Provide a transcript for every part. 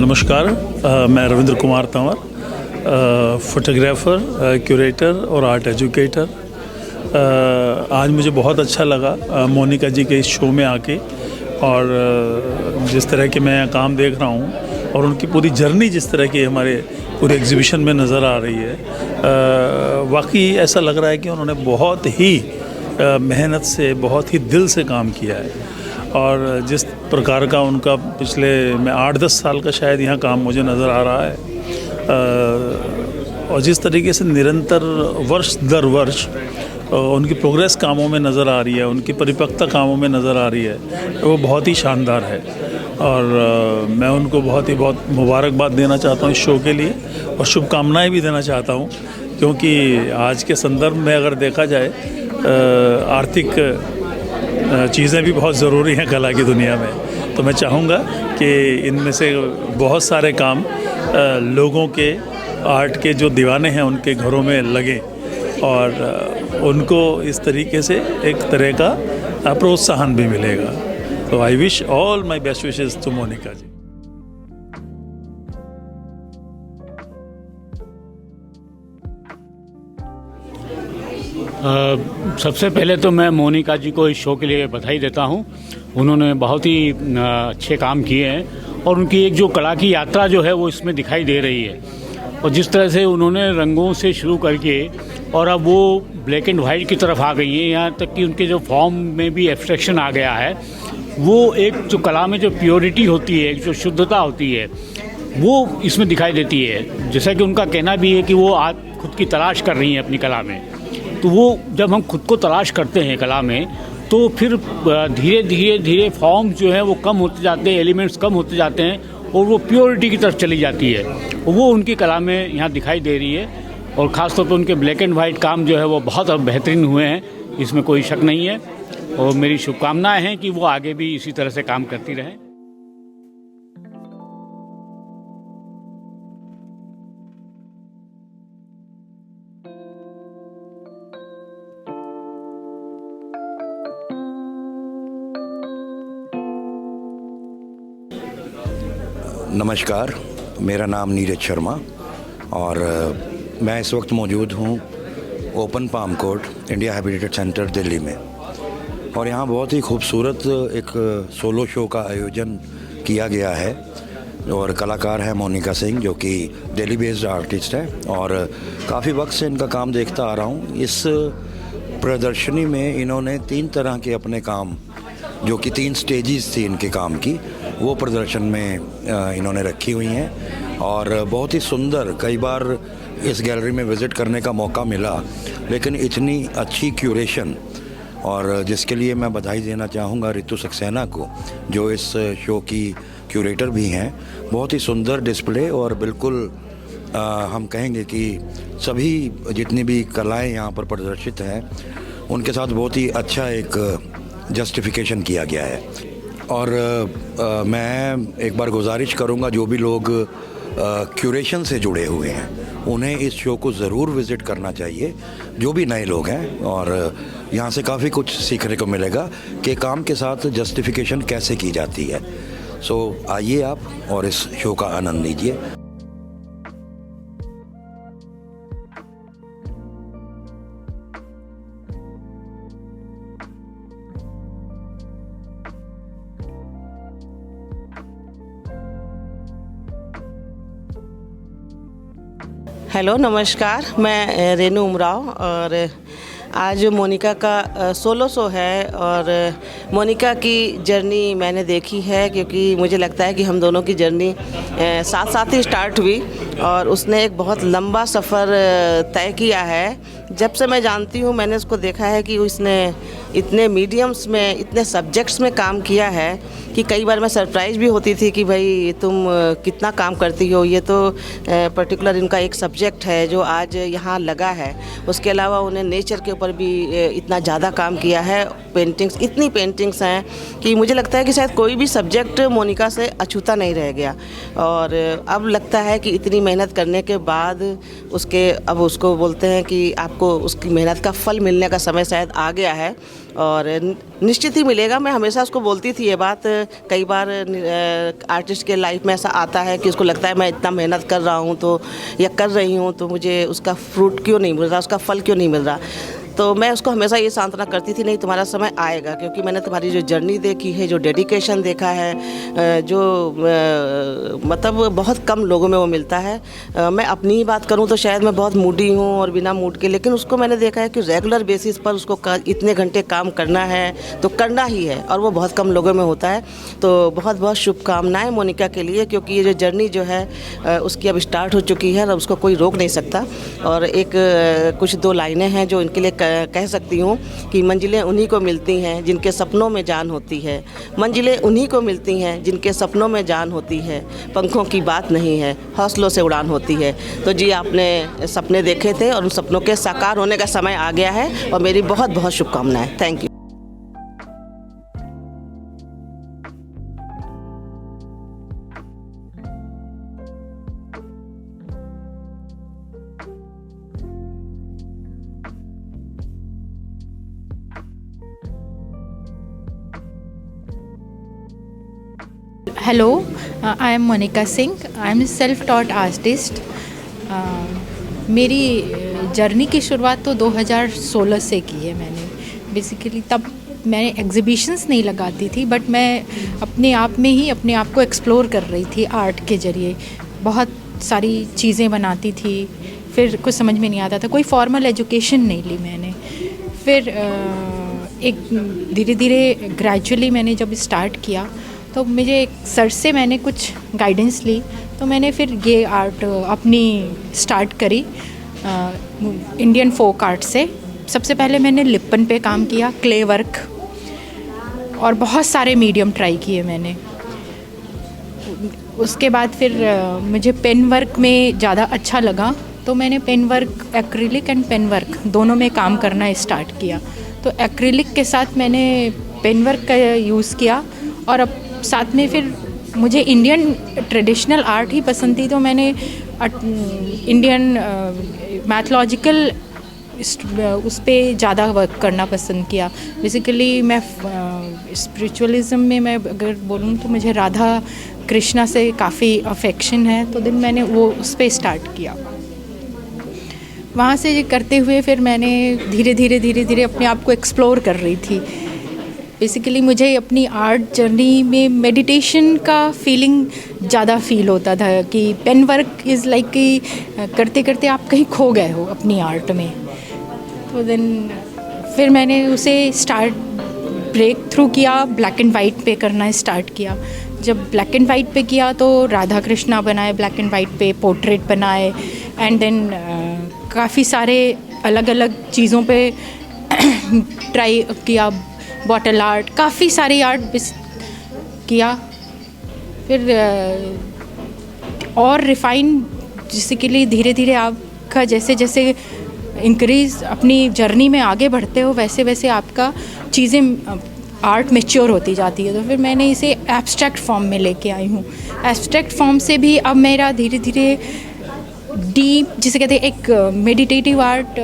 नमस्कार, मैं Ravindra Kumar Tanwar, photographer, curator और आर्ट एजुकेटर। आज मुझे बहुत अच्छा लगा मोनिका जी के इस शो में आके, और जिस तरह के मैं काम देख रहा हूँ और उनकी पूरी जर्नी जिस तरह की हमारे पूरे एग्जीबिशन में नज़र आ रही है, वाकई ऐसा लग रहा है कि उन्होंने बहुत ही मेहनत से, बहुत ही दिल से काम किया है। और जिस प्रकार का उनका पिछले मैं 8-10 साल का शायद यहाँ काम मुझे नज़र आ रहा है, और जिस तरीके से निरंतर वर्ष दर वर्ष उनकी प्रोग्रेस कामों में नज़र आ रही है, उनकी परिपक्वता कामों में नज़र आ रही है, वो बहुत ही शानदार है। और मैं उनको बहुत मुबारकबाद देना चाहता हूँ इस शो के लिए, और शुभकामनाएं भी देना चाहता हूँ, क्योंकि आज के संदर्भ में अगर देखा जाए, आर्थिक चीज़ें भी बहुत ज़रूरी हैं कला की दुनिया में। तो मैं चाहूँगा कि इनमें से बहुत सारे काम लोगों के, आर्ट के जो दीवाने हैं उनके घरों में लगें, और उनको इस तरीके से एक तरह का प्रोत्साहन भी मिलेगा। तो I wish all my best wishes to Monika ji. सबसे पहले तो मैं मोनिका जी को इस शो के लिए बधाई देता हूं। उन्होंने बहुत ही अच्छे काम किए हैं, और उनकी एक जो कला की यात्रा जो है वो इसमें दिखाई दे रही है। और जिस तरह से उन्होंने रंगों से शुरू करके और अब वो ब्लैक एंड वाइट की तरफ आ गई हैं, यहाँ तक कि उनके जो फॉर्म में भी एब्स्ट्रैक्शन आ गया है। वो एक जो कला में जो प्योरिटी होती है, जो शुद्धता होती है, वो इसमें दिखाई देती है। जैसा कि उनका कहना भी है कि वो आज खुद की तलाश कर रही हैं अपनी कला में। तो वो जब हम खुद को तलाश करते हैं कला में, तो फिर धीरे धीरे फॉर्म जो है वो कम होते जाते हैं, एलिमेंट्स कम होते जाते हैं, और वो प्योरिटी की तरफ चली जाती है। वो उनकी कला में यहाँ दिखाई दे रही है। और ख़ास तौर पर उनके ब्लैक एंड वाइट काम जो है वो बहुत बेहतरीन हुए हैं, इसमें कोई शक नहीं है। और मेरी शुभकामनाएं हैं कि वो आगे भी इसी तरह से काम करती रहें। नमस्कार, मेरा नाम नीरज शर्मा, और मैं इस वक्त मौजूद हूँ open palm court India habitat centre Delhi में। और यहाँ बहुत ही खूबसूरत एक सोलो शो का आयोजन किया गया है, और कलाकार है मोनिका सिंह, जो कि दिल्ली बेस्ड आर्टिस्ट है, और काफ़ी वक्त से इनका काम देखता आ रहा हूँ। इस प्रदर्शनी में इन्होंने 3 तरह के अपने काम, जो कि 3 स्टेजेस थी इनके काम की, वो प्रदर्शन में इन्होंने रखी हुई हैं। और बहुत ही सुंदर, कई बार इस गैलरी में विज़िट करने का मौका मिला, लेकिन इतनी अच्छी क्यूरेशन, और जिसके लिए मैं बधाई देना चाहूँगा रितु सक्सेना को, जो इस शो की क्यूरेटर भी हैं। बहुत ही सुंदर डिस्प्ले, और बिल्कुल हम कहेंगे कि सभी जितनी भी कलाएँ यहाँ पर प्रदर्शित हैं उनके साथ बहुत ही अच्छा एक जस्टिफिकेशन किया गया है। और मैं एक बार गुजारिश करूंगा, जो भी लोग क्यूरेशन से जुड़े हुए हैं उन्हें इस शो को ज़रूर विज़िट करना चाहिए, जो भी नए लोग हैं। और यहाँ से काफ़ी कुछ सीखने को मिलेगा कि काम के साथ जस्टिफिकेशन कैसे की जाती है। सो आइए आप और इस शो का आनंद लीजिए। हेलो, नमस्कार। मैं रेनू उमराव, और आज मोनिका का सोलो शो है। और मोनिका की जर्नी मैंने देखी है, क्योंकि मुझे लगता है कि हम दोनों की जर्नी साथ साथ ही स्टार्ट हुई, और उसने एक बहुत लंबा सफ़र तय किया है। जब से मैं जानती हूँ, मैंने उसको देखा है कि उसने इतने मीडियम्स में, इतने सब्जेक्ट्स में काम किया है कि कई बार मैं सरप्राइज़ भी होती थी कि भाई तुम कितना काम करती हो। ये तो पर्टिकुलर इनका एक सब्जेक्ट है जो आज यहाँ लगा है। उसके अलावा उन्हें नेचर के ऊपर भी इतना ज़्यादा काम किया है। पेंटिंग्स, इतनी पेंटिंग्स हैं कि मुझे लगता है कि शायद कोई भी सब्जेक्ट मोनिका से अछूता नहीं रह गया। और अब लगता है कि इतनी मेहनत करने के बाद अब उसको बोलते हैं कि आपको उसकी मेहनत का फल मिलने का समय शायद आ गया है। और निश्चित ही मिलेगा। मैं हमेशा उसको बोलती थी ये बात। कई बार आर्टिस्ट के लाइफ में ऐसा आता है कि उसको लगता है मैं इतना मेहनत कर रहा हूँ तो या कर रही हूँ तो मुझे उसका फ्रूट क्यों नहीं मिल रहा, उसका फल क्यों नहीं मिल रहा। तो मैं उसको हमेशा ये सांत्वना करती थी, नहीं तुम्हारा समय आएगा, क्योंकि मैंने तुम्हारी जो जर्नी देखी है, जो डेडिकेशन देखा है, जो मतलब बहुत कम लोगों में वो मिलता है। मैं अपनी ही बात करूं तो शायद मैं बहुत मूडी हूं और बिना मूड के, लेकिन उसको मैंने देखा है कि रेगुलर बेसिस पर उसको इतने घंटे काम करना है तो करना ही है, और वो बहुत कम लोगों में होता है। तो बहुत बहुत शुभकामनाएँ मोनिका के लिए, क्योंकि ये जो जर्नी जो है उसकी अब स्टार्ट हो चुकी है और उसको कोई रोक नहीं सकता। और एक कुछ 2 लाइनें हैं जो इनके लिए कह सकती हूँ कि मंजिलें उन्हीं को मिलती हैं जिनके सपनों में जान होती है, मंजिलें उन्हीं को मिलती हैं जिनके सपनों में जान होती है, पंखों की बात नहीं है, हौसलों से उड़ान होती है। तो जी, आपने सपने देखे थे और उन सपनों के साकार होने का समय आ गया है, और मेरी बहुत बहुत शुभकामनाएं। Thank you. Hello, I am Monica Singh. I am a self-taught artist. मेरी जर्नी की शुरुआत तो 2016 से की है मैंने। बेसिकली तब मैंने एग्जीबिशंस नहीं लगाती थी, बट मैं अपने आप में ही अपने आप को एक्सप्लोर कर रही थी आर्ट के ज़रिए। बहुत सारी चीज़ें बनाती थी, फिर कुछ समझ में नहीं आता था, कोई फॉर्मल एजुकेशन नहीं ली मैंने। फिर एक धीरे धीरे ग्रेजुअली मैंने जब स्टार्ट किया तो मुझे एक सर से मैंने कुछ गाइडेंस ली, तो मैंने फिर ये आर्ट अपनी स्टार्ट करी इंडियन फोक आर्ट से। सबसे पहले मैंने लिपन पे काम किया, क्ले वर्क, और बहुत सारे मीडियम ट्राई किए मैंने। उसके बाद फिर मुझे पेन वर्क में ज़्यादा अच्छा लगा, तो मैंने pen work, acrylic and pen work दोनों में काम करना स्टार्ट किया। तो एक्रिलिक के साथ मैंने पेन वर्क का यूज़ किया, और अब साथ में फिर मुझे इंडियन ट्रेडिशनल आर्ट ही पसंद थी, तो मैंने इंडियन मैथोलॉजिकल उस पर ज़्यादा वर्क करना पसंद किया। बेसिकली मैं स्पिरिचुअलिज्म में मैं अगर बोलूँ तो मुझे राधा कृष्णा से काफ़ी अफेक्शन है, तो दिन मैंने वो उस पर स्टार्ट किया। वहाँ से करते हुए फिर मैंने धीरे धीरे अपने आप को एक्सप्लोर कर रही थी। बेसिकली मुझे अपनी आर्ट जर्नी में मेडिटेशन का फीलिंग ज़्यादा फील होता था कि पेन वर्क इज़ लाइक कि करते करते आप कहीं खो गए हो अपनी आर्ट में। तो देन फिर मैंने उसे ब्रेक थ्रू किया, ब्लैक एंड वाइट पे करना स्टार्ट किया। जब ब्लैक एंड वाइट पे किया तो राधा कृष्णा बनाए, ब्लैक एंड वाइट पे पोर्ट्रेट बनाए, एंड देन काफ़ी सारे अलग अलग चीज़ों पे ट्राई किया, बॉटल आर्ट, काफ़ी सारी आर्ट किया। फिर और रिफ़ाइन, जिसके लिए धीरे धीरे आपका जैसे जैसे इंक्रीज़ अपनी जर्नी में आगे बढ़ते हो वैसे वैसे आपका चीज़ें आर्ट मैच्योर होती जाती है। तो फिर मैंने इसे एब्स्ट्रैक्ट फॉर्म में लेके आई हूँ। एब्स्ट्रैक्ट फॉर्म से भी अब मेरा धीरे धीरे डीप, जिसे कहते हैं एक मेडिटेटिव आर्ट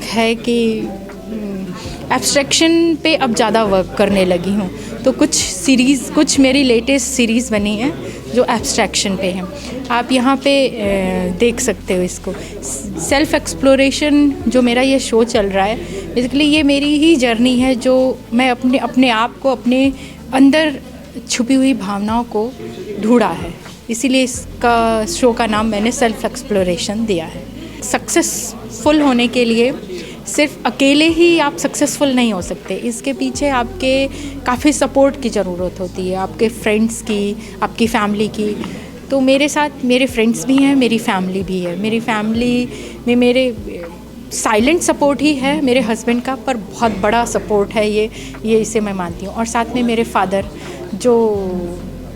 है, कि एब्स्ट्रैक्शन पे अब ज़्यादा वर्क करने लगी हूँ। तो कुछ मेरी लेटेस्ट सीरीज़ बनी है जो एब्स्ट्रैक्शन पे हैं। आप यहाँ पे देख सकते हो इसको। सेल्फ एक्सप्लोरेशन जो मेरा ये शो चल रहा है, बेसिकली ये मेरी ही जर्नी है, जो मैं अपने आप को, अपने अंदर छुपी हुई भावनाओं को ढूंढा है। इसीलिए इसका शो का नाम मैंने सेल्फ एक्सप्लोरेशन दिया है। सक्सेसफुल होने के लिए सिर्फ अकेले ही आप सक्सेसफुल नहीं हो सकते, इसके पीछे आपके काफ़ी सपोर्ट की ज़रूरत होती है, आपके फ्रेंड्स की, आपकी फैमिली की। तो मेरे साथ मेरे फ्रेंड्स भी हैं, मेरी फैमिली भी है। मेरी फैमिली में मेरे साइलेंट सपोर्ट ही है मेरे हस्बैंड का, पर बहुत बड़ा सपोर्ट है ये इसे मैं मानती हूँ। और साथ में मेरे फादर जो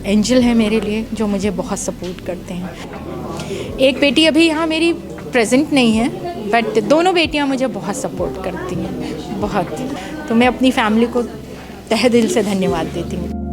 एंजल है मेरे लिए, जो मुझे बहुत सपोर्ट करते हैं। एक बेटी अभी यहाँ मेरी प्रेजेंट नहीं है, बट दोनों बेटियाँ मुझे बहुत सपोर्ट करती हैं, बहुत। तो मैं अपनी फैमिली को तहे दिल से धन्यवाद देती हूँ।